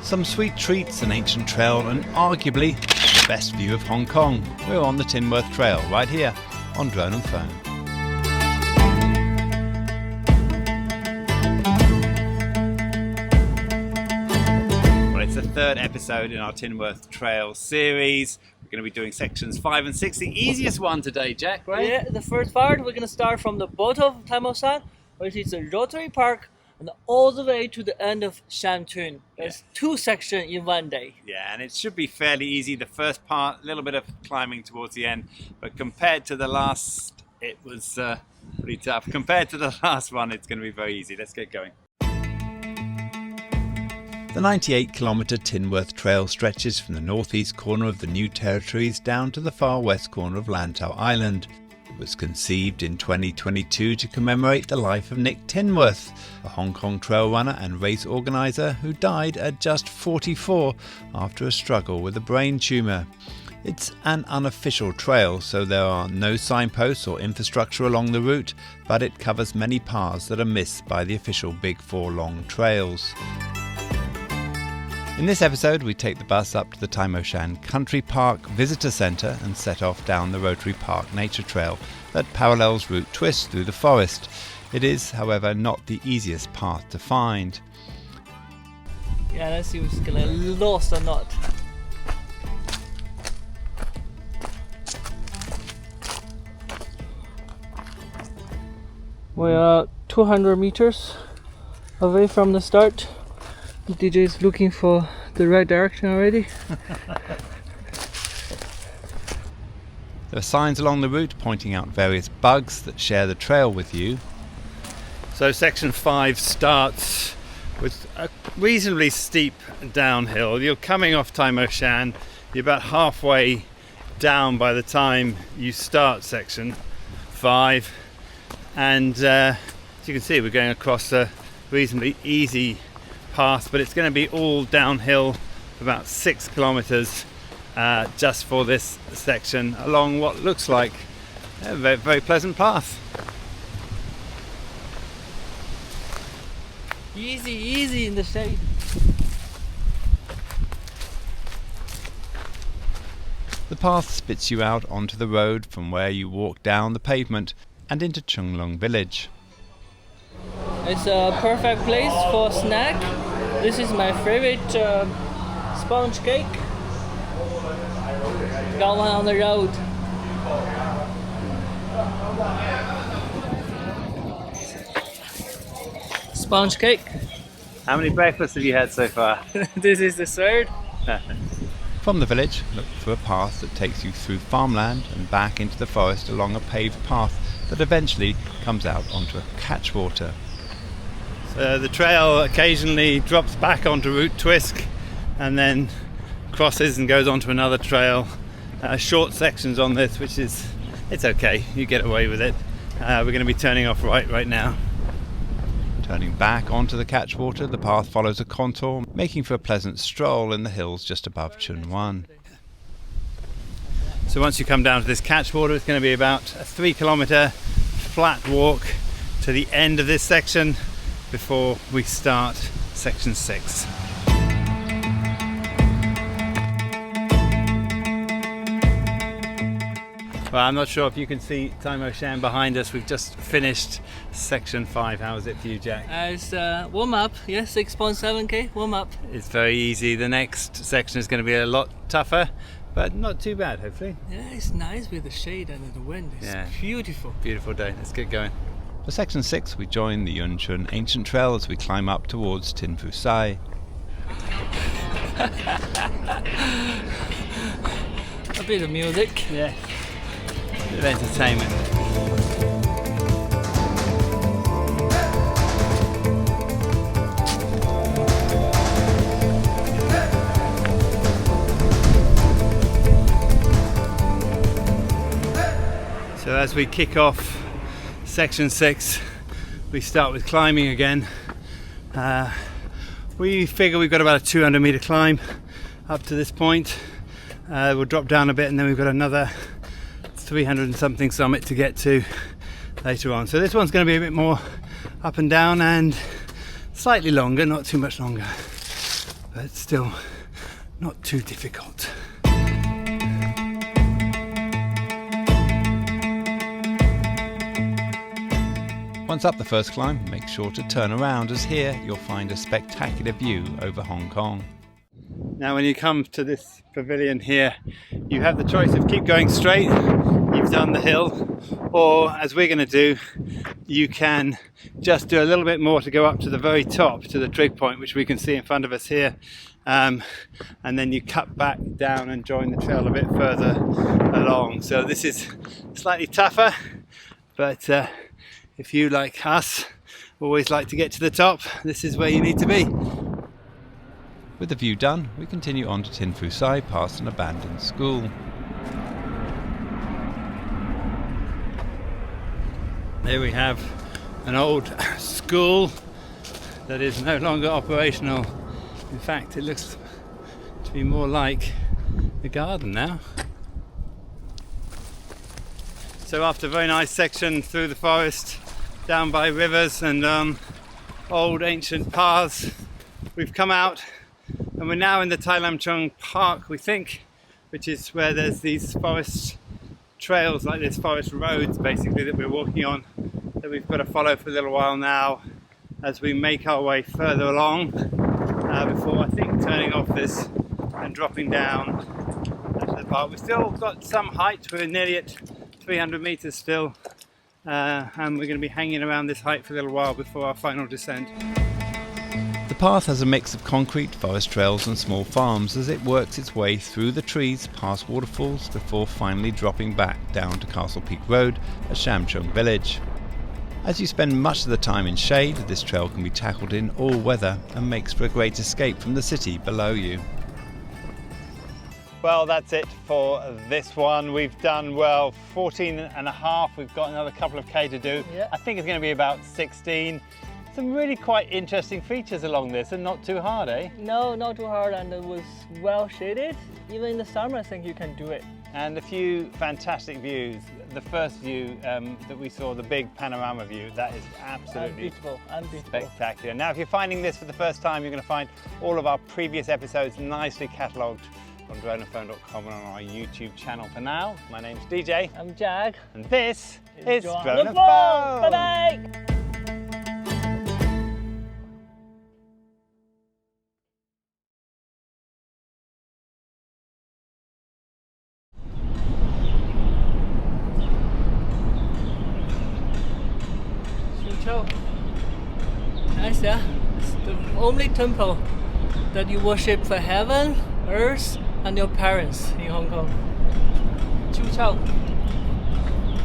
Some sweet treats, an ancient trail, and arguably the best view of Hong Kong. We're on the Tinworth Trail, right here on Drone and Phone. Well, it's the third episode in our Tinworth Trail series. We're going to be doing sections 5 and 6, the easiest one today, Jack, right? Yeah, the first part, we're going to start from the bottom of Tinworth, which is a rotary park, and all the way to the end of Shantung. There's 2 sections in one day. Yeah, and it should be fairly easy. The first part, a little bit of climbing towards the end, but compared to the last, it was pretty tough. Compared to the last one, it's going to be very easy. Let's get going. The 98-kilometre Tinworth Trail stretches from the northeast corner of the New Territories down to the far west corner of Lantau Island. It was conceived in 2022 to commemorate the life of Nick Tinworth, a Hong Kong trail runner and race organiser who died at just 44 after a struggle with a brain tumour. It's an unofficial trail, so there are no signposts or infrastructure along the route, but it covers many paths that are missed by the official Big Four long trails. In this episode, we take the bus up to the Tai Mo Shan Country Park Visitor Centre and set off down the Rotary Park Nature Trail that parallels route twists through the forest. It is, however, not the easiest path to find. Yeah, let's see if it's gonna get lost or not. We are 200 meters away from the start. DJ is looking for the right direction already. There are signs along the route pointing out various bugs that share the trail with you. So section 5 starts with a reasonably steep downhill. You're coming off Tai Mo Shan, you're about halfway down by the time you start section 5, and as you can see, we're going across a reasonably easy path, but it's going to be all downhill for about 6 kilometers just for this section along what looks like a very, very pleasant path. Easy in the shade. The path spits you out onto the road from where you walk down the pavement and into Chung Lung village. It's a perfect place for a snack. This is my favorite sponge cake. Got one on the road. Sponge cake. How many breakfasts have you had so far? This is the third. From the village, look for a path that takes you through farmland and back into the forest along a paved path that eventually comes out onto a catchwater. The trail occasionally drops back onto Route Twisk and then crosses and goes onto another trail. Short sections on this, which is, it's okay, you get away with it. We're going to be turning off right now. Turning back onto the catchwater, the path follows a contour, making for a pleasant stroll in the hills just above Chun Wan. So once you come down to this catchwater, it's going to be about a 3-kilometre flat walk to the end of this section before we start section 6. Well, I'm not sure if you can see Tai Mo Shan behind us. We've just finished section 5. How was it for you, Jack? It's warm up, 6.7k warm up. It's very easy. The next section is going to be a lot tougher, but not too bad, hopefully. Yeah, it's nice with the shade and the wind. It's beautiful. Beautiful day. Let's get going. For section 6, we join the Yun Chun Ancient Trail as we climb up towards Tin Fu Sai. A bit of music. Yeah. A bit of entertainment. So as we kick off section 6, we start with climbing again. We figure we've got about a 200 meter climb up to this point. We'll drop down a bit and then we've got another 300 and something summit to get to later on. So this one's going to be a bit more up and down and slightly longer, not too much longer. but still not too difficult. Once up the first climb, make sure to turn around, as here you'll find a spectacular view over Hong Kong. Now when you come to this pavilion here, you have the choice of keep going straight, you've done the hill, or as we're going to do, you can just do a little bit more to go up to the very top, to the trig point, which we can see in front of us here, and then you cut back down and join the trail a bit further along. So this is slightly tougher, but if you, like us, always like to get to the top, this is where you need to be. With the view done, we continue on to Tin Fu Sai past an abandoned school. There we have an old school that is no longer operational. In fact, it looks to be more like a garden now. So after a very nice section through the forest, down by rivers and old ancient paths, we've come out and we're now in the Tai Lam Chung Park, we think, which is where there's these forest trails, like this forest roads basically, that we're walking on, that we've got to follow for a little while now as we make our way further along before, I think, turning off this and dropping down into the park. We've still got some height, we're nearly at 300 meters still, and we're going to be hanging around this height for a little while before our final descent. The path has a mix of concrete, forest trails and small farms as it works its way through the trees past waterfalls before finally dropping back down to Castle Peak Road at Sham Chung Village. As you spend much of the time in shade, this trail can be tackled in all weather and makes for a great escape from the city below you. Well, that's it for this one. We've done, 14 and a half. We've got another couple of K to do. Yeah. I think it's going to be about 16. Some really quite interesting features along this and not too hard, eh? No, not too hard, and it was well shaded. Even in the summer, I think you can do it. And a few fantastic views. The first view that we saw, the big panorama view, that is absolutely spectacular. Now, if you're finding this for the first time, you're going to find all of our previous episodes nicely catalogued on droneophone.com and on our YouTube channel. For now, my name's DJ. I'm Jack. And this is Droneophone. Droneophone. Bye-bye! Nice, yeah? It's the only temple that you worship for heaven, earth, and your parents in Hong Kong. Chu Chao.